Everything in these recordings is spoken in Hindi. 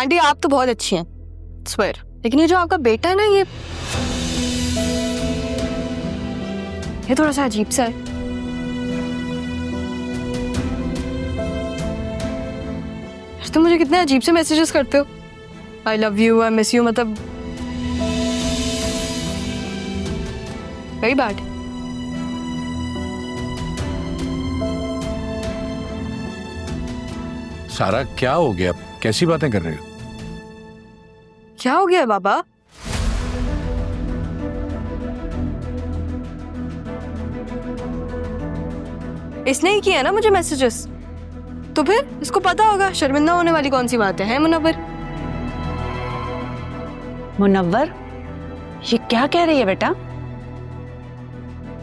आंटी आप तो बहुत अच्छी हैं, स्वेयर, लेकिन ये जो आपका बेटा है ना, ये थोड़ा सा अजीब सा है। तुम मुझे कितने अजीब से मैसेजेस करते हो, I love you, I miss you, मतलब वेरी बैड। सारा क्या हो गया, कैसी बातें कर रहे हो? क्या हो गया बाबा? इसने ही किया ना मुझे मैसेजेस, तो फिर इसको पता होगा, शर्मिंदा होने वाली कौन सी बात है मुनव्वर? मुनव्वर, ये क्या कह रही है बेटा?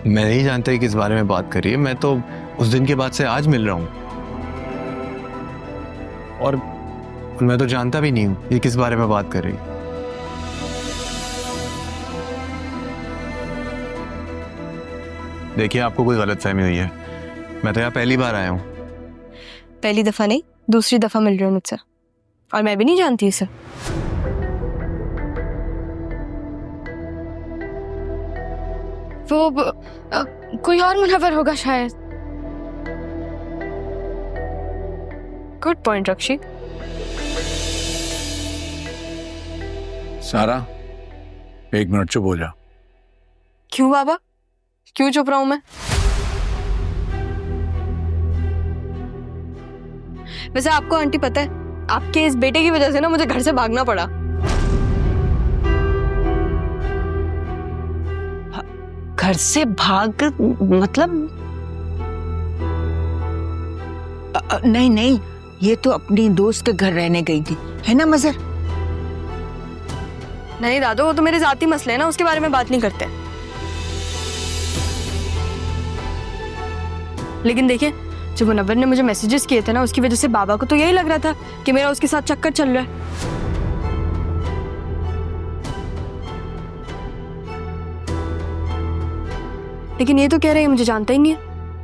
मैं नहीं जानता कि किस बारे में बात कर रही है। मैं तो उस दिन के बाद से आज मिल रहा हूं, और मैं तो जानता भी नहीं हूं ये किस बारे में बात कर रही है। देखिए, आपको कोई गलतफहमी हुई है। मैं तो यहाँ पहली बार आया हूँ। पहली दफा नहीं, दूसरी दफा मिल रहे हो मुझसे, और मैं भी नहीं जानती इसे। वो कोई और मुनव्वर होगा शायद। Good point Rakshi. सारा, एक मिनट चुप हो जा। क्यों बाबा, क्यों चुप रहा हूं मैं? वैसे आपको आंटी पता है, आपके इस बेटे की वजह से ना मुझे घर से भागना पड़ा। घर से भाग मतलब? नहीं नहीं, ये तो अपनी दोस्त के घर रहने गई थी, है ना मजर? नहीं दादू, वो तो मेरे जाती मसले हैं ना, उसके बारे में बात नहीं करते। लेकिन देखिए, जब मुनव्वर ने मुझे मैसेजेस किए थे ना, उसकी वजह से बाबा को तो यही लग रहा था कि मेरा उसके साथ चक्कर चल रहा है। लेकिन ये तो कह रहे हैं मुझे जानता ही नहीं है,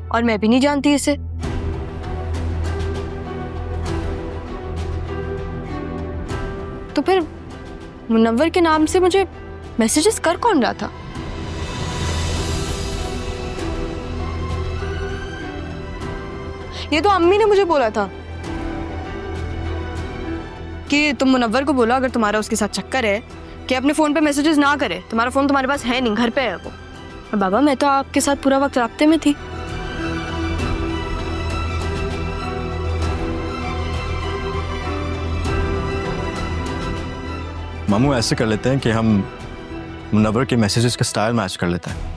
और मैं भी नहीं जानती इसे। तो फिर मुनव्वर के नाम से मुझे मैसेजेस कर कौन रहा था? ये तो अम्मी ने मुझे बोला था कि तुम मुनव्वर को बोलो, अगर तुम्हारा उसके साथ चक्कर है, कि अपने फोन पे मैसेजेस ना करे, तुम्हारा फोन तुम्हारे पास है नहीं, घर पे है वो। और बाबा, मैं तो आपके साथ पूरा वक्त राब्ते में थी। मामू, ऐसे कर लेते हैं कि हम मुनव्वर के मैसेजेस का स्टाइल मैच कर लेते हैं।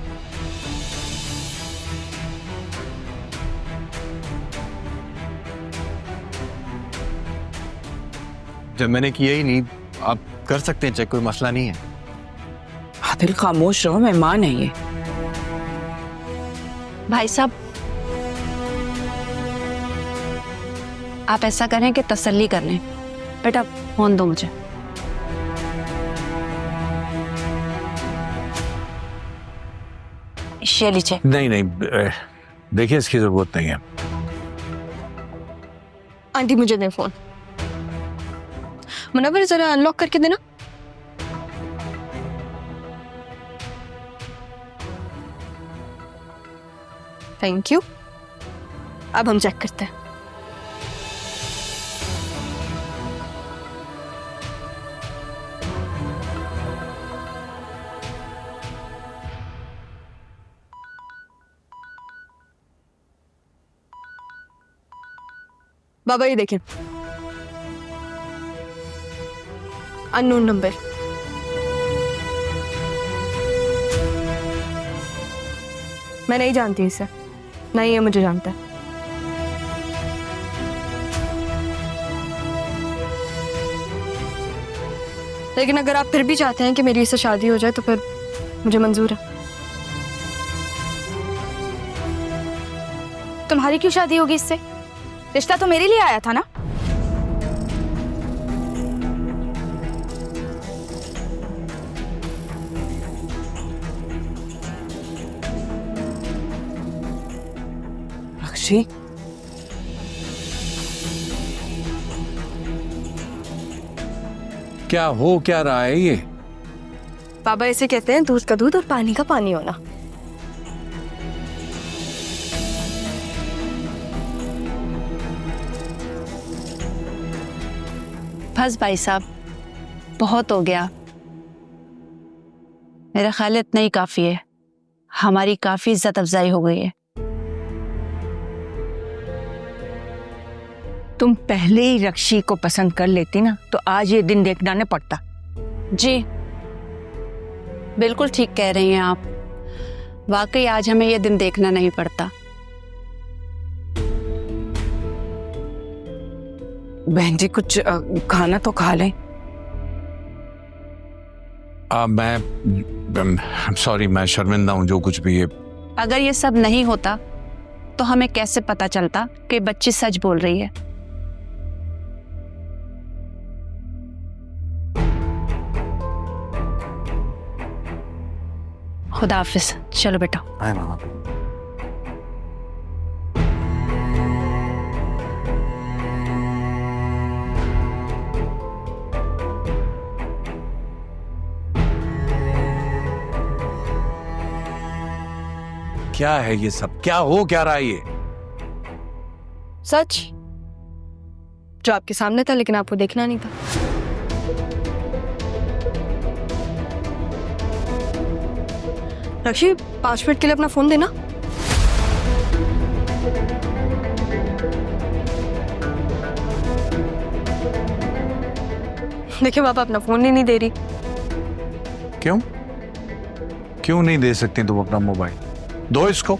जब मैंने किया ही नहीं, आप कर सकते हैं चेक, कोई मसला नहीं है। आदिल खामोश रहो, मेहमान है ये। भाई साहब, आप ऐसा करें कि तसल्ली कर लें। बेटा फोन दो मुझे। ये लीजिए। नहीं नहीं, देखिए इसकी जरूरत नहीं है। आंटी मुझे दे फोन। मुनव्वर, जरा अनलॉक करके देना। Thank you. अब हम चेक करते हैं। बाबा ये देखें, अननोन नंबर। मैं नहीं जानती इसे, नहीं ये मुझे जानता है। लेकिन अगर आप फिर भी चाहते हैं कि मेरी इससे शादी हो जाए तो फिर मुझे मंजूर है। तुम्हारी क्यों शादी होगी इससे? रिश्ता तो मेरे लिए आया था ना। रक्षी, क्या हो क्या रहा है ये? बाबा इसे कहते हैं दूध का दूध और पानी का पानी होना। बस भाई साहब, बहुत हो गया। मेरा ख्याल है इतना ही काफी है। हमारी काफी इज्जत अफजाई हो गई है। तुम पहले ही रक्षी को पसंद कर लेती ना तो आज ये दिन देखना न पड़ता। जी बिल्कुल ठीक कह रही हैं आप। वाकई आज हमें ये दिन देखना नहीं पड़ता। बहन जी कुछ खाना तो खा लें। मैं सॉरी, मैं शर्मिंदा हूँ जो कुछ भी है। अगर ये सब नहीं होता तो हमें कैसे पता चलता कि बच्ची सच बोल रही है। खुदा हाफिज। चलो बेटा। हाय मामा। क्या है ये सब? क्या हो क्या रहा है ये? सच जो आपके सामने था लेकिन आपको देखना नहीं था। रक्षी 5 मिनट के लिए अपना फोन देना। देखिए पापा अपना फोन ही नहीं दे रही। क्यों? क्यों नहीं दे सकती तुम अपना मोबाइल? दो इसको।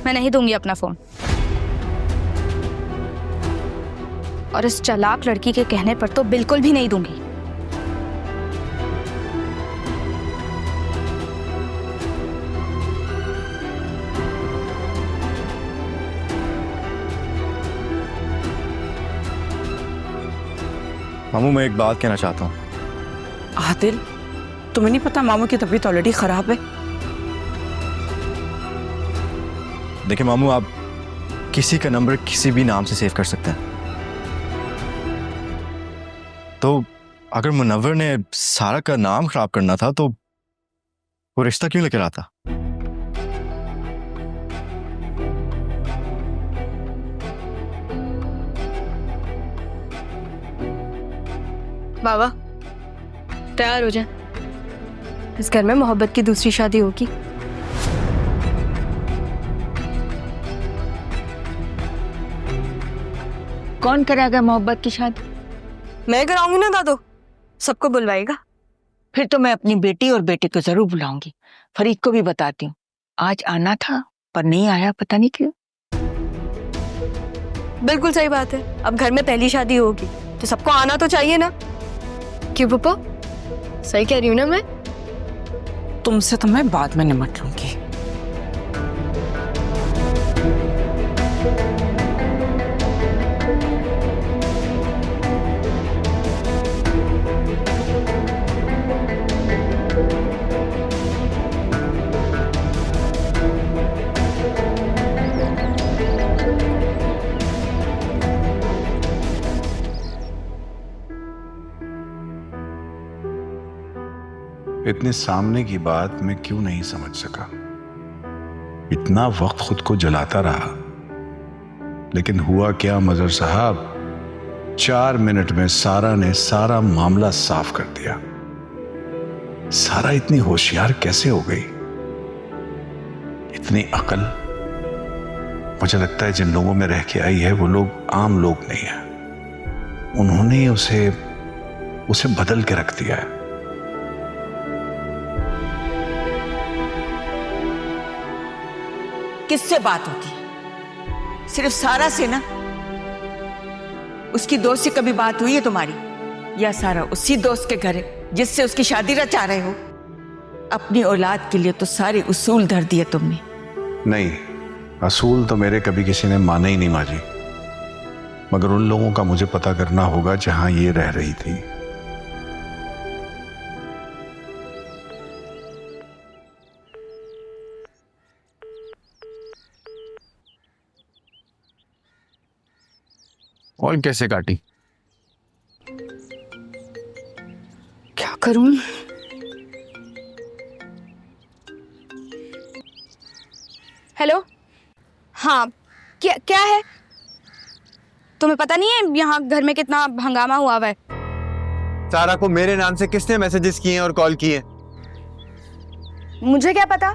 मैं नहीं दूंगी अपना फोन। और इस चालाक लड़की के कहने पर तो बिल्कुल भी नहीं दूंगी। मामू मैं एक बात कहना चाहता हूँ। आदिल, तुम्हें नहीं पता मामू की तबीयत ऑलरेडी खराब है। देखिए मामू, आप किसी का नंबर किसी भी नाम से सेव कर सकते हैं। तो अगर मुनव्वर ने सारा का नाम खराब करना था तो वो रिश्ता क्यों लेकर आता? बाबा तैयार हो जाए, इस घर में मोहब्बत की दूसरी शादी होगी। कौन कराएगा मोहब्बत की शादी? मैं कराऊंगी ना दादो, सबको बुलवाएगा। फिर तो मैं अपनी बेटी और बेटे को जरूर बुलाऊंगी। फरीद को भी बताती हूँ। आज आना था पर नहीं आया, पता नहीं क्यों। बिल्कुल सही बात है, अब घर में पहली शादी होगी तो सबको आना तो चाहिए ना। क्यों पप्पा, सही कह रही हूँ ना मैं? तुमसे तो मैं बाद में निपट लूंगी। इतने सामने की बात मैं क्यों नहीं समझ सका? इतना वक्त खुद को जलाता रहा, लेकिन हुआ क्या मजहर साहब, 4 मिनट में सारा ने सारा मामला साफ कर दिया। सारा इतनी होशियार कैसे हो गई? इतनी अकल। मुझे लगता है जिन लोगों में रह के आई है वो लोग आम लोग नहीं है। उन्होंने उसे बदल के रख दिया है। किससे बात होती है? सिर्फ सारा से ना? उसकी दोस्त से कभी बात हुई है तुम्हारी? या सारा उसी दोस्त के घर है जिससे उसकी शादी रचा रहे हो? अपनी औलाद के लिए तो सारे उसूल धर दिए तुमने। नहीं, असूल तो मेरे कभी किसी ने माने ही नहीं माँ जी। मगर उन लोगों का मुझे पता करना होगा जहां ये रह रही थी। और कैसे काटी? करूं? हेलो, हाँ, क्या क्या है? तुम्हें पता नहीं है यहाँ घर में कितना हंगामा हुआ हुआ है? सारा को मेरे नाम से किसने मैसेजेस किए और कॉल किए? मुझे क्या पता?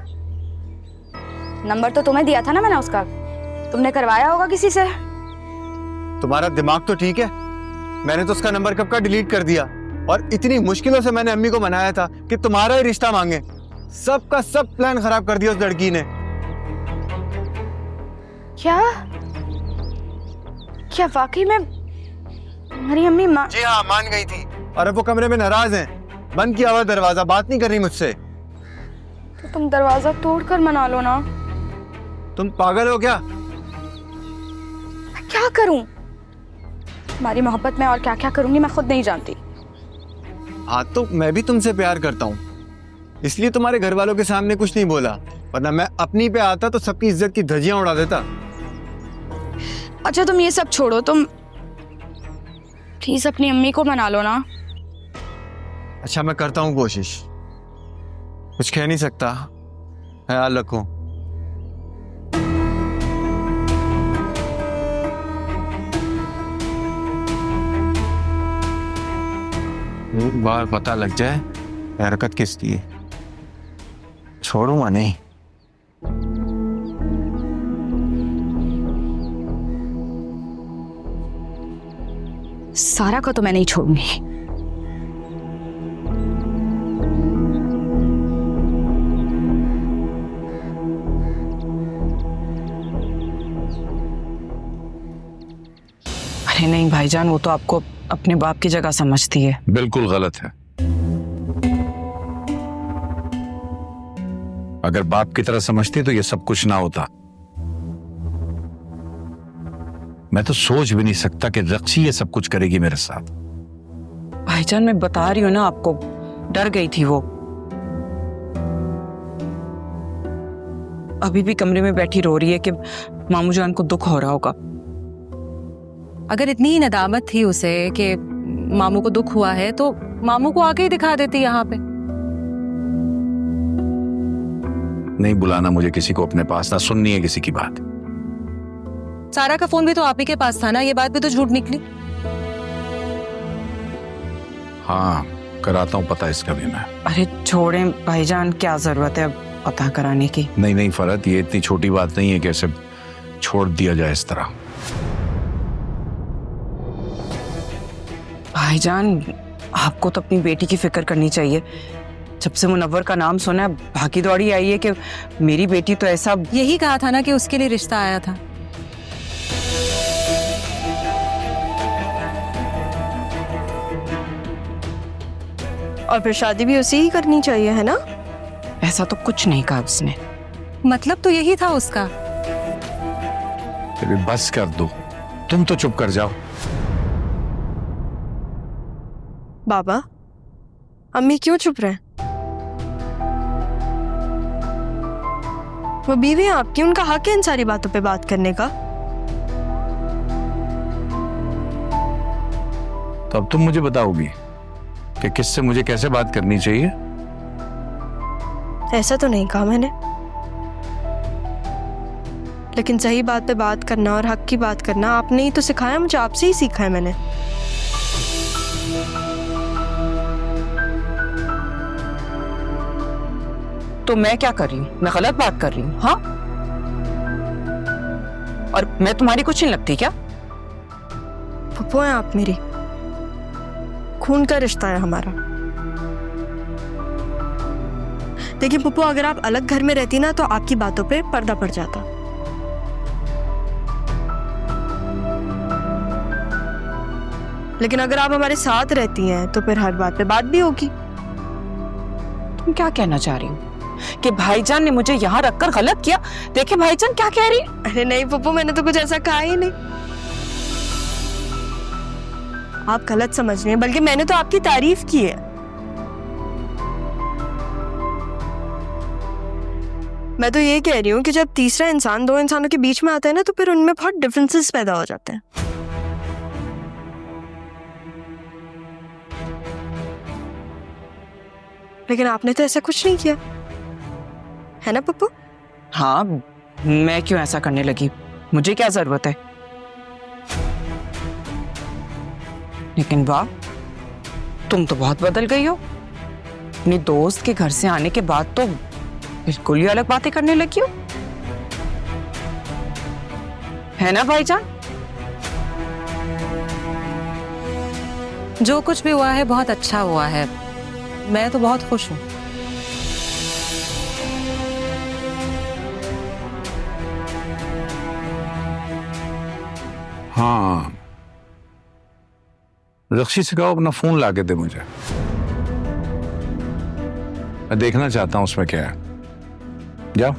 नंबर तो तुम्हें दिया था ना मैंने उसका, तुमने करवाया होगा किसी से। तुम्हारा दिमाग तो ठीक है, मैंने तो उसका नंबर कब का डिलीट कर दिया और इतनी मुश्किलों से मैंने अम्मी को मनाया था कि तुम्हारा ही रिश्ता मांगे। सबका सब प्लान खराब कर दिया उस लड़की ने। क्या क्या वाकई में हमारी अम्मी जी हाँ, मान गई थी और अब वो कमरे में नाराज हैं। बंद किया हुआ दरवाजा, बात नहीं कर रही मुझसे। तो तुम दरवाजा तोड़कर मना लो ना। तुम पागल हो क्या? मैं क्या करूं? तुम्हारी मोहब्बत में और क्या क्या करूंगी मैं खुद नहीं जानती। हाँ तो मैं भी तुमसे प्यार करता हूँ, इसलिए तुम्हारे घर वालों के सामने कुछ नहीं बोला, वरना मैं अपनी पे आता तो सबकी इज्जत की धज्जियां उड़ा देता। अच्छा तुम ये सब छोड़ो, तुम प्लीज अपनी अम्मी को मना लो ना। अच्छा मैं करता हूँ कोशिश, कुछ कह नहीं सकता, ख्याल रखो। एक बार पता लग जाए हरकत किसकी है, छोड़ूंगा नहीं। सारा को तो मैं नहीं छोड़ूंगी। अरे नहीं भाईजान, वो तो आपको अपने बाप की जगह समझती है। बिल्कुल गलत है। अगर बाप की तरह समझती तो ये सब कुछ ना होता। मैं तो सोच भी नहीं सकता कि रक्सी ये सब कुछ करेगी मेरे साथ। भाईजान मैं बता रही हूँ ना आपको, डर गई थी वो। अभी भी कमरे में बैठी रो रही है कि मामू जान को दुख हो रहा होगा। अगर इतनी ही नदामत थी उसे कि मामू को दुख हुआ है तो मामू को आके ही दिखा देती यहाँ पे। नहीं बुलाना मुझे किसी को अपने पास, ना सुननी है किसी की बात। सारा का फोन भी तो आप ही के पास था ना, ये बात भी तो झूठ निकली। हाँ कराता हूँ पता इसका भी मैं। अरे छोड़ें भाईजान, क्या जरूरत है अब पता कराने की। नहीं फरत, ये इतनी छोटी बात नहीं है कि ऐसे छोड़ दिया जाए इस तरह। भाईजान आपको तो अपनी बेटी की फिक्र करनी चाहिए। जब से मुनव्वर का नाम सुना है भागी दौड़ी आई है कि मेरी बेटी तो ऐसा। यही कहा था ना कि उसके लिए रिश्ता आया था। और फिर शादी भी उसी ही करनी चाहिए, है ना? ऐसा तो कुछ नहीं कहा उसने। मतलब तो यही था उसका। अभी बस कर दो, तुम तो चुप कर जाओ। बाबा, अम्मी क्यों चुप रहे? वो बीवी है आपकी, उनका हक है इन सारी बातों पे बात करने का। तो अब तुम मुझे बताओगी कि किससे मुझे कैसे बात करनी चाहिए? ऐसा तो नहीं कहा मैंने, लेकिन सही बात पे बात करना और हक की बात करना आपने ही तो सिखाया मुझे, आपसे ही सीखा है मैंने। तो मैं क्या कर रही हूँ? मैं गलत बात कर रही हूँ? हाँ, और मैं तुम्हारी कुछ नहीं लगती क्या? पप्पू हैं आप मेरी, खून का रिश्ता है हमारा। देखिए पप्पू, अगर आप अलग घर में रहती ना तो आपकी बातों पे पर्दा पड़ जाता। लेकिन अगर आप हमारे साथ रहती हैं तो फिर हर बात पे बात भी होगी। तुम क्या कहना चाह रही हो कि भाईजान ने मुझे यहाँ रखकर गलत किया? देखे भाईजान क्या कह रही है। अरे नहीं पप्पू, मैंने तो कुछ ऐसा कहा ही नहीं। आप गलत समझ रहे हैं, बल्कि मैंने तो आपकी तारीफ की है। मैं तो ये कह रही हूँ कि जब तीसरा इंसान दो इंसानों के बीच में आता है ना तो फिर उनमें बहुत डिफरेंसेस पैदा हो जाते हैं। लेकिन आपने तो ऐसा कुछ नहीं किया, है ना पप्पू? हाँ, मैं क्यों ऐसा करने लगी? मुझे क्या जरूरत है? लेकिन वाह, तुम तो बहुत बदल गई हो। अपनी दोस्त के घर से आने के बाद तो बिल्कुल ही अलग बातें करने लगी हो, है ना भाईजान? जो कुछ भी हुआ है बहुत अच्छा हुआ है, मैं तो बहुत खुश हूँ। हाँ, रक्षी से कहो अपना फोन ला के दे मुझे, मैं देखना चाहता हूं उसमें क्या है। जाओ।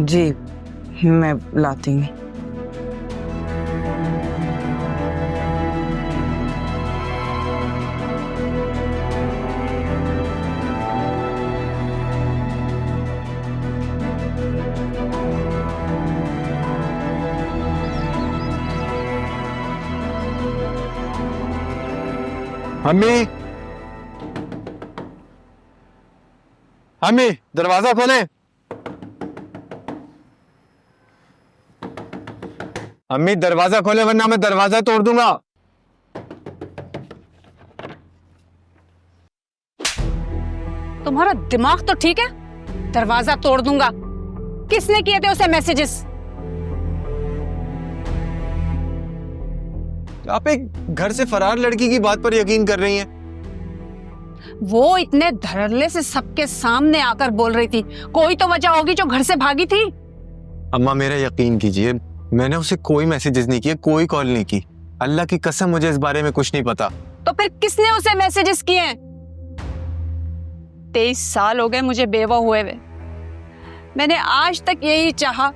जी, मैं लाती हूँ। अम्मी, अम्मी दरवाजा खोले। अम्मी दरवाजा खोले वरना मैं दरवाजा तोड़ दूंगा। तुम्हारा दिमाग तो ठीक है? दरवाजा तोड़ दूंगा। किसने किए थे उसे मैसेजेस? आप एक घर से फरार लड़की की बात पर यकीन कर रही हैं? वो इतने धड़ल्ले से सबके सामने आकर बोल रही थी, कोई तो वजह होगी जो घर से भागी थी। अम्मा मेरा यकीन कीजिए, मैंने उसे कोई मैसेजेस नहीं किए, कोई कॉल नहीं की। अल्लाह की कसम मुझे इस बारे में कुछ नहीं पता। तो फिर किसने उसे मैसेजेस किए हैं? 23 साल हो गए मुझे बेवा हुए हुए। मैंने आज तक यही चाहा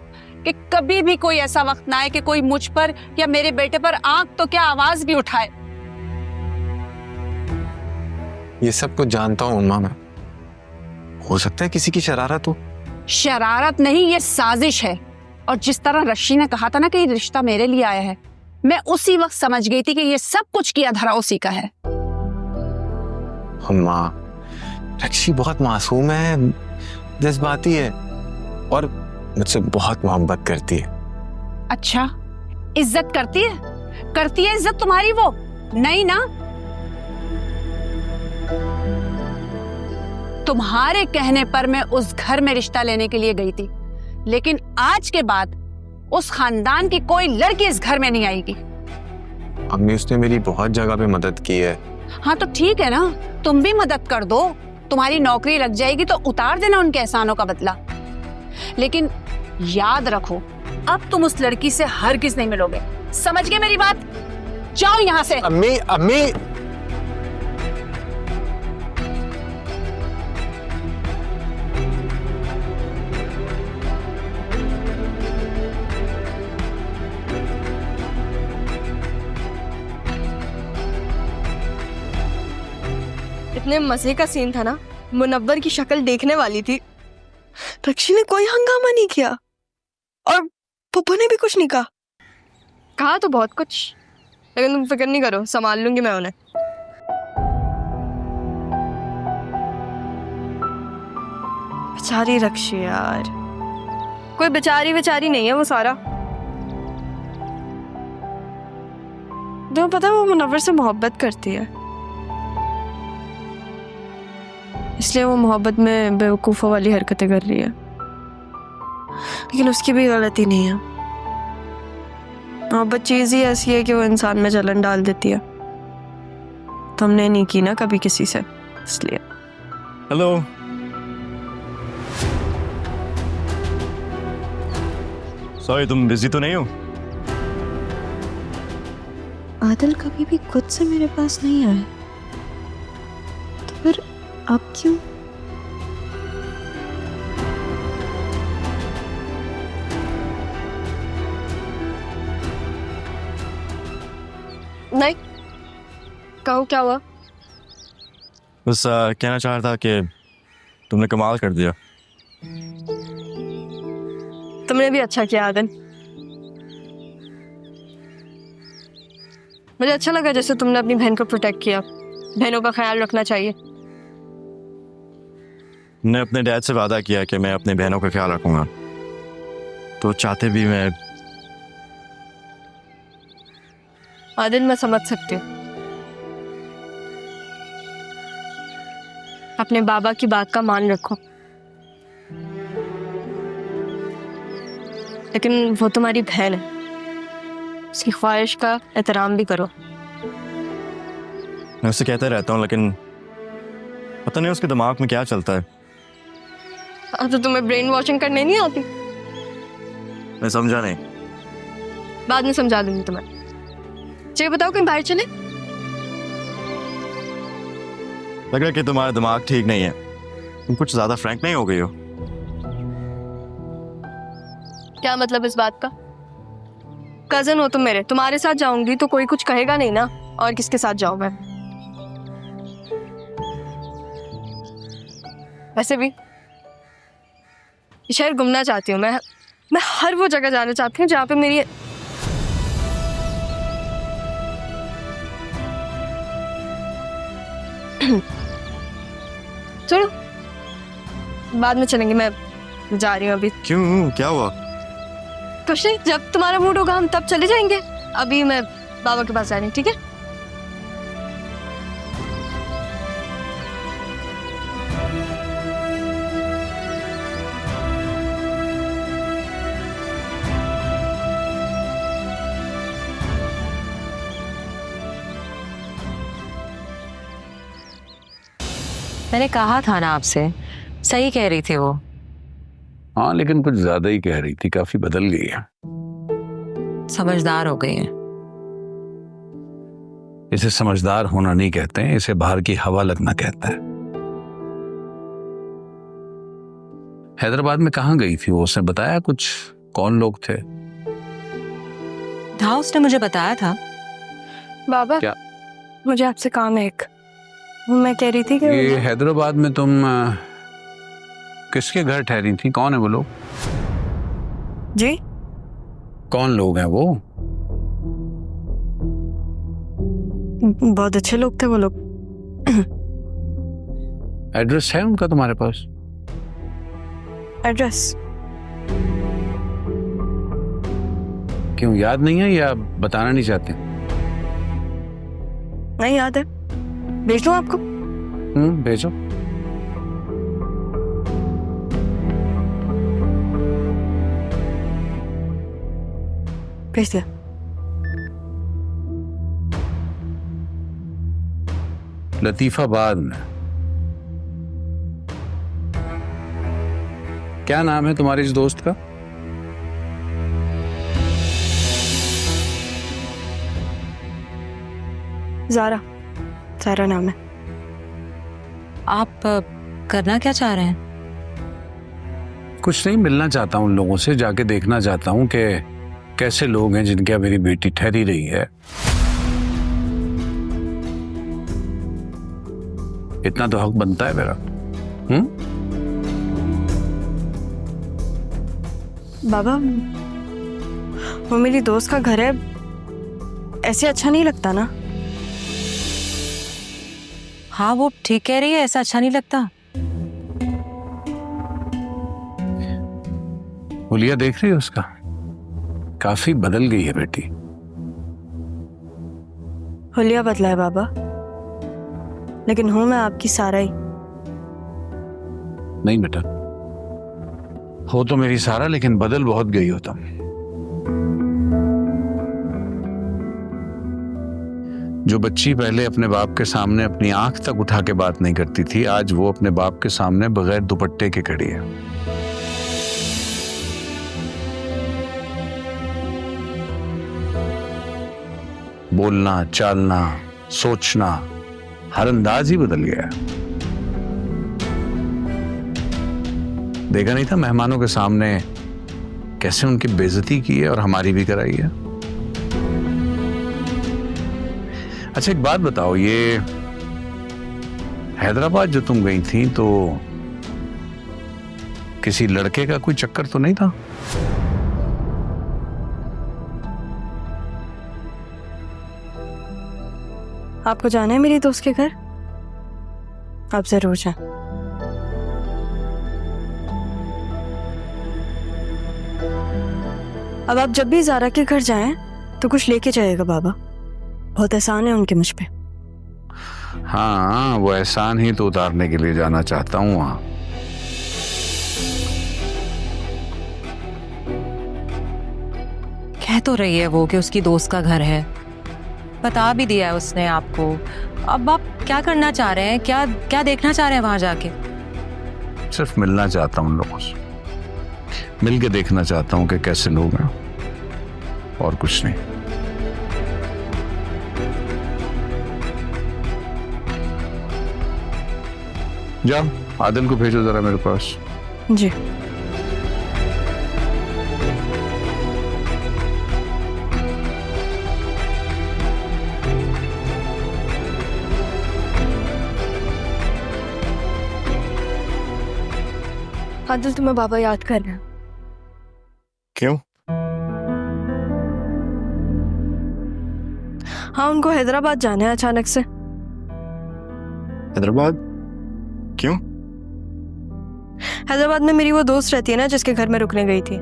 कि कभी भी कोई ऐसा वक्त ना आए कि कोई मुझ पर या मेरे बेटे पर आंख तो क्या आवाज भी उठाए। ये सब कुछ जानता हूँ अम्मा मैं। हो सकता है किसी की शरारत हो। शरारत नहीं, ये साजिश है। और जिस तरह रश्मि ने कहा था ना कि ये रिश्ता मेरे लिए आया है, मैं उसी वक्त समझ गई थी कि ये सब कुछ किया धरा उसी का है। अम्मा, रक्षी बहुत मासूम है, जज्बाती है और मुझसे बहुत मोहब्बत करती है। अच्छा, इज्जत करती है? करती है इज्जत तुम्हारी वो? नहीं ना। तुम्हारे कहने पर मैं उस घर में रिश्ता लेने के लिए गई थी, लेकिन आज के बाद उस खानदान की कोई लड़की इस घर में नहीं आएगी। अम्मी उसने मेरी बहुत जगह पे मदद की है। हाँ तो ठीक है ना, तुम भी मदद कर दो। तुम्हारी नौकरी लग जाएगी तो उतार देना उनके एहसानों का बदला। लेकिन याद रखो, अब तुम उस लड़की से हरगिज नहीं मिलोगे। समझ गए मेरी बात? जाओ यहां से। अम्मी, अम्मी इतने मजे का सीन था ना, मुनव्वर की शक्ल देखने वाली थी। रक्षी ने कोई हंगामा नहीं किया और पप्पू ने भी कुछ नहीं कहा। कहा तो बहुत कुछ, लेकिन तुम फिक्र नहीं करो, संभाल लूंगी मैं उन्हें। बेचारी रक्षी यार, कोई बेचारी नहीं है वो सारा। तुम्हें पता है वो मुनव्वर से मोहब्बत करती है, इसलिए वो मोहब्बत में बेवकूफ़ों वाली हरकतें कर रही है। लेकिन उसकी भी गलती नहीं है। मोहब्बत चीज़ ही ऐसी है कि वो इंसान में जलन डाल देती है। तो हमने नहीं की ना कभी किसी से, इसलिए। हेलो, सॉरी तुम बिजी तो नहीं हो? आदिल कभी भी खुद से मेरे पास नहीं आए, तो फिर अब क्यों? नहीं, कहो क्या हुआ? बस कहना चाह रहा था कि तुमने कमाल कर दिया। तुमने भी अच्छा किया आदिल। मुझे अच्छा लगा जैसे तुमने अपनी बहन को प्रोटेक्ट किया। बहनों का ख्याल रखना चाहिए। मैंने अपने डैड से वादा किया कि मैं अपनी बहनों का ख्याल रखूंगा, तो चाहते भी मैं। आदिल, मैं समझ सकती हूँ, अपने बाबा की बात का मान रखो, लेकिन वो तुम्हारी बहन है, उसकी ख्वाहिश का एहतराम भी करो। मैं उससे कहता रहता हूँ, लेकिन पता नहीं उसके दिमाग में क्या चलता है। तो तुम्हें ब्रेन वॉशिंग करने नहीं आती? मैं समझा नहीं। बाद में समझा दूंगी तुम्हें। चलिए बताओ, कहीं बाहर चले? लग रहा है कि तुम्हारा दिमाग ठीक नहीं है, तुम कुछ ज्यादा फ्रैंक नहीं हो गई हो। क्या मतलब इस बात का? कजन हो तुम मेरे, तुम्हारे साथ जाऊंगी तो कोई कुछ कहेगा नहीं ना, और किसके साथ जाऊं मैं? वैसे भी शहर घूमना चाहती हूँ मैं हर वो जगह जाना चाहती हूँ जहाँ पे मेरी चलो बाद में चलेंगे, मैं जा रही हूँ अभी। क्यों, क्या हुआ? कुछ नहीं, जब तुम्हारा मूड होगा हम तब चले जाएंगे। अभी मैं बाबा के पास जा रही हूँ, ठीक है? मैंने कहा था ना आपसे, सही कह रही थी वो। हाँ, लेकिन कुछ ज्यादा ही कह रही थी, काफी बदल गई है। समझदार हो गई है। इसे समझदार होना नहीं कहते हैं, इसे बाहर की हवा लगना कहता है। हैदराबाद में कहाँ गई थी वो, उसने बताया कुछ? कौन लोग थे? हाँ, उसने मुझे बताया था। बाबा क्या? मुझे आपसे काम है एक। मैं कह रही थी कि ये हैदराबाद में तुम किसके घर ठहरी थी? कौन है वो लोग? जी, कौन लोग हैं वो? बहुत अच्छे लोग थे वो लोग। एड्रेस है उनका तुम्हारे पास? एड्रेस क्यों, याद नहीं है या बताना नहीं चाहते? नहीं याद है, भेज दूं आपको? भेजो। भेज दिया। लतीफाबाद में। क्या नाम है तुम्हारे इस दोस्त का? ज़ारा नाम है। आप करना क्या चाह रहे हैं? कुछ नहीं, मिलना चाहता हूँ उन लोगों से, जाके देखना चाहता हूँ कि कैसे लोग हैं जिनके यहाँ मेरी बेटी ठहरी रही है। इतना तो हक बनता है मेरा। बाबा, वो मेरी दोस्त का घर है, ऐसे अच्छा नहीं लगता ना? हाँ, वो ठीक कह रही है, ऐसा अच्छा नहीं लगता। हुलिया देख रही है उसका, काफी बदल गई है बेटी। हुलिया बदला है बाबा, लेकिन हूं मैं आपकी सारा ही। नहीं बेटा, हो तो मेरी सारा, लेकिन बदल बहुत गई हो तुम। जो बच्ची पहले अपने बाप के सामने अपनी आंख तक उठा के बात नहीं करती थी, आज वो अपने बाप के सामने बगैर दुपट्टे के खड़ी है। बोलना, चालना, सोचना, हर अंदाज ही बदल गया है। देखा नहीं था मेहमानों के सामने कैसे उनकी बेइज्जती की है और हमारी भी कराई है। अच्छा एक बात बताओ, ये हैदराबाद जो तुम गई थी तो किसी लड़के का कोई चक्कर तो नहीं था? आपको जाना है मेरी दोस्त के घर? आप जरूर जाएं। अब आप जब भी ज़ारा के घर जाएं तो कुछ लेके जाइएगा बाबा। बहुत एहसान है उनके मुझ पे। हाँ, वो एहसान ही तो उतारने के लिए जाना चाहता हूँ वहां। कह तो रही है वो कि उसकी दोस्त का घर है, बता भी दिया है उसने आपको। अब आप क्या करना चाह रहे हैं? क्या क्या देखना चाह रहे हैं वहां जाके? सिर्फ मिलना चाहता हूँ उन लोगों से, मिल के देखना चाहता हूँ कि कैसे लोग हैं, और कुछ नहीं। जाओ, आदिल को भेजो जरा मेरे पास। जी। आदिल, तुम्हें बाबा याद कर रहे हैं। क्यों? हाँ, उनको हैदराबाद जाना है अचानक से। हैदराबाद क्यों? हैदराबाद में मेरी वो दोस्त रहती है ना जिसके घर में रुकने गई थी,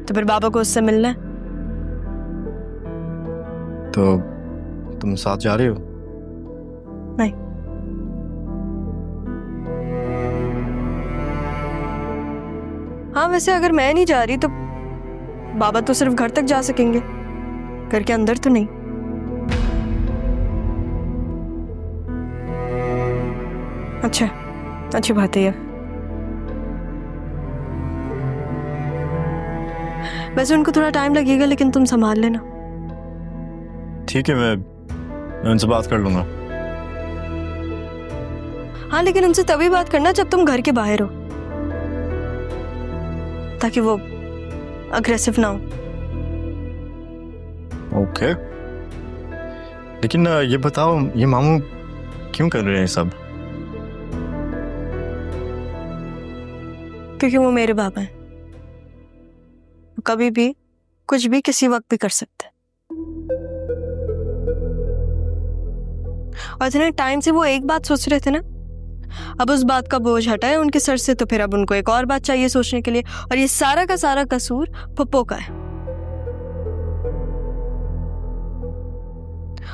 तो फिर बाबा को उससे मिलना है। तो तुम साथ जा रहे हो? नहीं। हाँ, वैसे अगर मैं नहीं जा रही तो बाबा तो सिर्फ घर तक जा सकेंगे, घर के अंदर तो नहीं। अच्छा, अच्छी बात है ये। वैसे उनको थोड़ा टाइम लगेगा, लेकिन तुम संभाल लेना। ठीक है, मैं उनसे बात कर लूंगा। हाँ, लेकिन उनसे तभी बात करना जब तुम घर के बाहर हो, ताकि वो अग्रेसिव ना हो। ओके, लेकिन ये बताओ, ये मामू क्यों कर रहे हैं सब? क्योंकि वो मेरे बाबा हैं, कभी भी कुछ भी किसी वक्त भी कर सकते हैं। और इतने टाइम से वो एक बात सोच रहे थे ना, अब उस बात का बोझ हटा है उनके सर से, तो फिर अब उनको एक और बात चाहिए सोचने के लिए, और ये सारा का सारा कसूर पप्पो का है।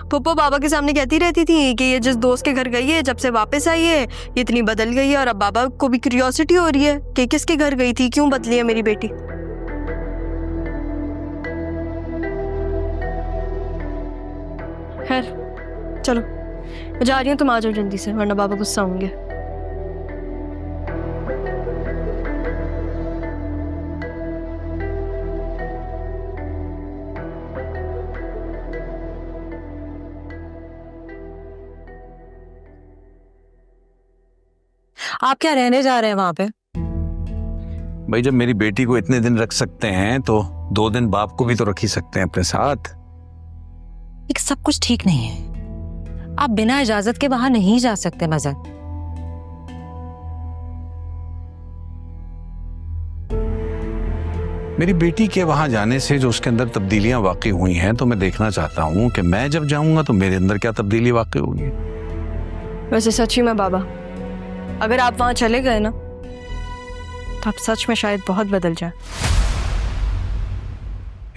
पप्पो बाबा के सामने कहती रहती थी कि ये जिस दोस्त के घर गई है, जब से वापस आई है ये इतनी बदल गई है, और अब बाबा को भी क्यूरियोसिटी हो रही है कि किसके घर गई थी, क्यों बदली है मेरी बेटी। खैर चलो, मैं जा रही हूँ, तुम आ जाओ जल्दी से, वरना बाबा गुस्सा होंगे। आप क्या रहने जा रहे हैं वहां पे? भाई, जब मेरी बेटी को इतने दिन रख सकते हैं तो 2 दिन बाप को भी तो रख ही सकते हैं अपने साथ। एक सब कुछ ठीक नहीं है, आप बिना इजाजत के वहां नहीं जा सकते मजर। मेरी बेटी के वहां जाने से जो उसके अंदर तब्दीलियां वाकई हुई हैं, तो मैं देखना चाहता हूं कि मैं जब जाऊंगा तो मेरे अंदर क्या तब्दीली वाकई होगी। वैसे सच्ची में बाबा, अगर आप वहां चले गए ना तो आप सच में शायद बहुत बदल जाए।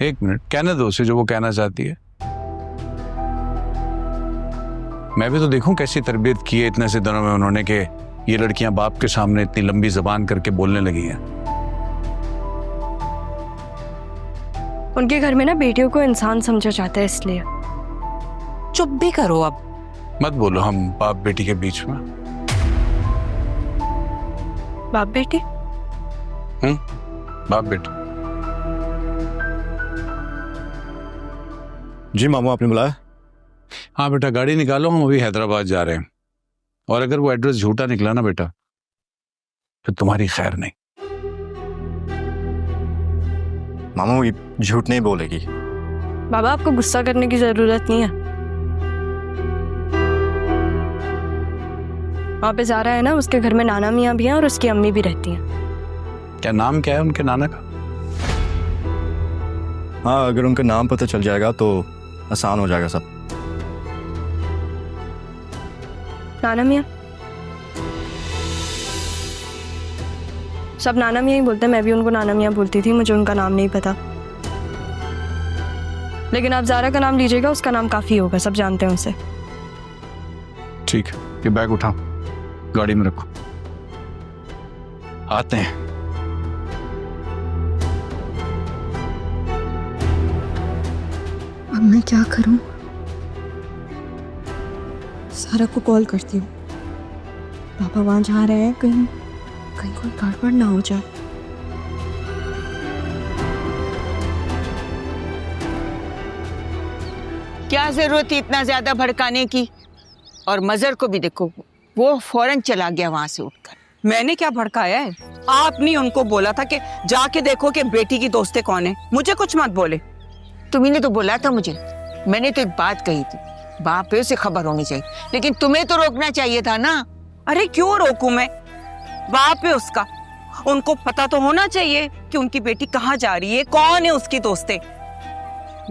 1 मिनट, कहने दो उसे जो वो कहना चाहती है। मैं भी तो देखूं कैसी तरबियत की है इतने से दिनों में उन्होंने, कि ये लड़कियां बाप के सामने इतनी लंबी जबान करके बोलने लगी हैं। उनके घर में ना बेटियों को इंसान समझा जाता है, इसलिए। चुप भी करो अब। मत बोलो हम बाप बेटी के बीच में। बाप बेटी? बाप बेटी। जी मामू, आपने बुलाया? हाँ बेटा, गाड़ी निकालो, हम अभी हैदराबाद जा रहे हैं, और अगर वो एड्रेस झूठा निकला ना बेटा, फिर तुम्हारी खैर नहीं। मामू ये झूठ नहीं बोलेगी। बाबा, आपको गुस्सा करने की जरूरत नहीं है। वहाँ पे ज़ारा है ना, उसके घर में नाना मियाँ भी हैं और उसकी अम्मी भी रहती हैं। क्या नाम क्या है उनके नाना का? हाँ, अगर उनका नाम पता चल जाएगा तो आसान हो जाएगा सब। नाना मियाँ, सब नाना मियाँ ही बोलते हैं, मैं भी उनको नाना मियाँ बोलती थी, मुझे उनका नाम नहीं पता। लेकिन आप ज़ारा का नाम लीजिएगा, उसका नाम काफ़ी होगा, सब जानते हैं उसे। ठीक है, ये बैग उठाओ, गाड़ी में रखो, आते हैं। अब मैं क्या करूं? सारा को कॉल करती हूँ। पापा वहां जा रहे हैं, कहीं कहीं कोई गड़बड़ ना हो जाए। क्या जरूरत थी इतना ज्यादा भड़काने की? और मजर को भी देखो, वो फौरन चला गया वहां से उठकर। मैंने क्या भड़काया है? आपने उनको बोला था कि जाके देखो कि बेटी की दोस्तें कौन है, मुझे कुछ मत बोले। तुम्ही ने तो बोला था मुझे, मैंने तो एक बात कही थी, बाप पे उसे खबर होनी चाहिए, लेकिन तुम्हें तो रोकना चाहिए था ना। अरे क्यों रोकूं मैं? बाप है उसका, उनको पता तो होना चाहिए कि उनकी बेटी कहाँ जा रही है, कौन है उसकी दोस्तें,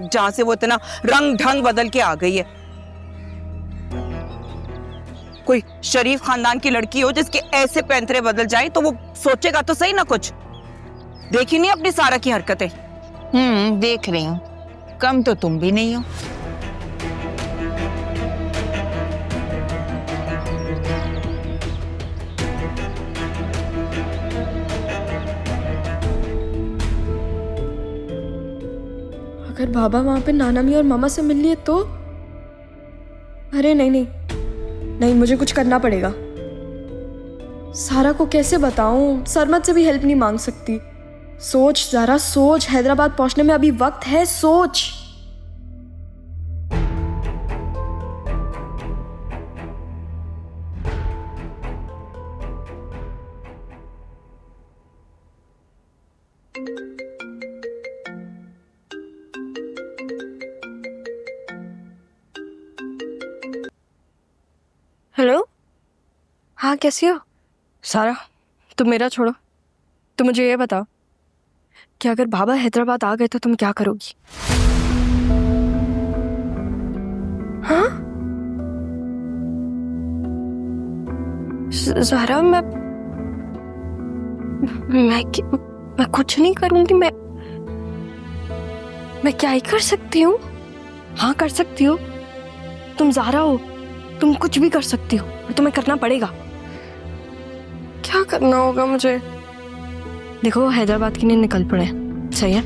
जहां से वो इतना रंग ढंग बदल के आ गई है। कोई शरीफ खानदान की लड़की हो जिसके ऐसे पैंतरे बदल जाए तो वो सोचेगा तो सही ना कुछ। देखी नहीं अपनी सारा की हरकतें? देख रही हूँ, कम तो तुम भी नहीं हो। अगर बाबा वहां पे नाना मियाँ और मामा से मिल लिए तो? अरे नहीं नहीं नहीं, मुझे कुछ करना पड़ेगा। सारा को कैसे बताऊं? सरमत से भी हेल्प नहीं मांग सकती। सोच जरा, सोच, हैदराबाद पहुंचने में अभी वक्त है, सोच। हेलो, हाँ कैसी हो? सारा, तुम मेरा छोड़ो, तुम मुझे ये बताओ कि अगर बाबा हैदराबाद आ गए तो तुम क्या करोगी? हाँ? ज़ारा, मैं कुछ नहीं करूंगी। मैं क्या ही कर सकती हूँ? हाँ कर सकती हो, तुम ज़ारा हो, तुम कुछ भी कर सकती हो और तुम्हें करना पड़ेगा। क्या करना होगा मुझे? देखो, हैदराबाद के लिए निकल पड़े, सही है?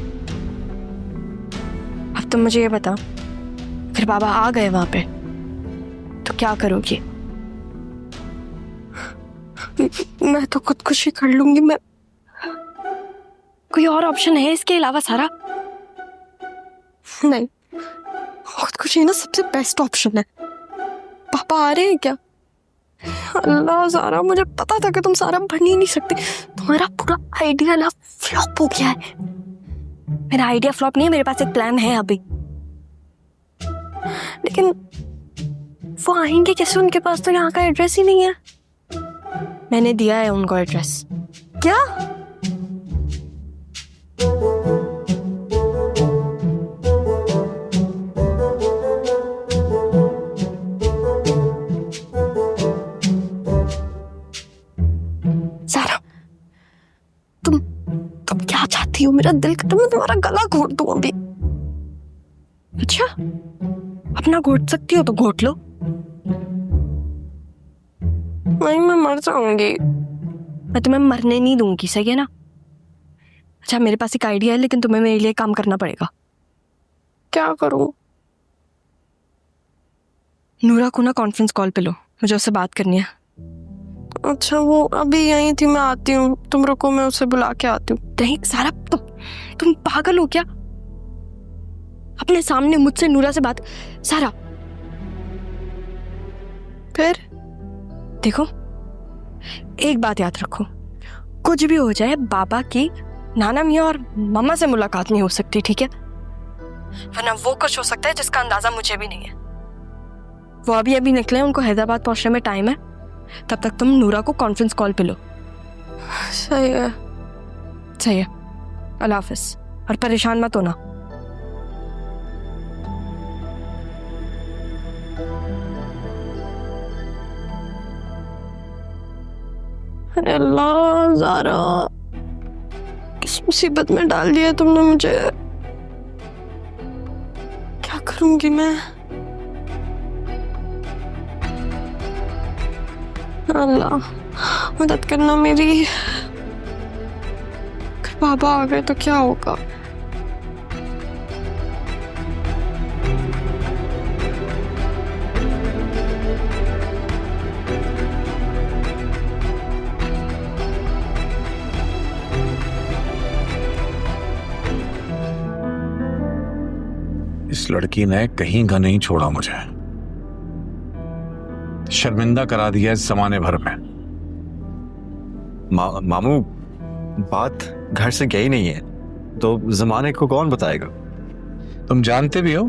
अब तुम मुझे ये बताओ, फिर बाबा आ गए वहां पे तो क्या करोगी? मैं तो खुदकुशी कर लूंगी। मैं, कोई और ऑप्शन है इसके अलावा सारा? नहीं, खुदकुशी ना सबसे बेस्ट ऑप्शन है। पापा आ रहे हैं क्या? अल्लाह सारा, मुझे पता था कि तुम सारा बन ही नहीं सकती। तुम्हारा पूरा आइडिया ना फ्लॉप हो गया है। मेरा आइडिया फ्लॉप नहीं है, मेरे पास एक प्लान है अभी। लेकिन वो आएंगे कैसे? उनके पास तो यहाँ का एड्रेस ही नहीं है। मैंने दिया है उनको एड्रेस। क्या? सारा, तुम क्या चाहती हो? मेरा दिल करता मैं तुम्हारा गला घोट दूं अभी। अच्छा, अपना घोट सकती हो तो घोट लो। नहीं, मैं मर जाऊंगी। मैं तुम्हें मरने नहीं दूंगी, सही है ना? अच्छा, मेरे पास एक आइडिया है, लेकिन तुम्हें मेरे लिए काम करना पड़ेगा। क्या करूं? नूरा को ना कॉन्फ्रेंस कॉल पे लो, मुझे उससे बात करनी है। अच्छा, वो अभी यहीं थी, मैं आती हूँ, तुम रुको, मैं उसे बुला के आती हूँ। नहीं सारा, तुम पागल हो क्या? अपने सामने मुझसे नूरा से बात? सारा, फिर देखो, एक बात याद रखो, कुछ भी हो जाए, बाबा की नाना मियाँ और मम्मा से मुलाकात नहीं हो सकती, ठीक है? वरना वो कुछ हो सकता है जिसका अंदाजा मुझे भी नहीं है। वो अभी निकले, उनको हैदराबाद पहुंचने में टाइम है। तब तक तुम नूरा को कॉन्फ्रेंस कॉल पे लो। सही है, सही है। अल्लाह हाफिज, और परेशान मत होना। अरे अल्लाह ज़ारा, किस मुसीबत में डाल दिया तुमने मुझे। क्या करूंगी मैं? अल्लाह मदद करना मेरी। अगर बाबा आ गए तो क्या होगा? इस लड़की ने कहीं का नहीं छोड़ा मुझे, शर्मिंदा करा दिया इस जमाने भर में। मामू, बात घर से गई नहीं है तो जमाने को कौन बताएगा? तुम जानते भी हो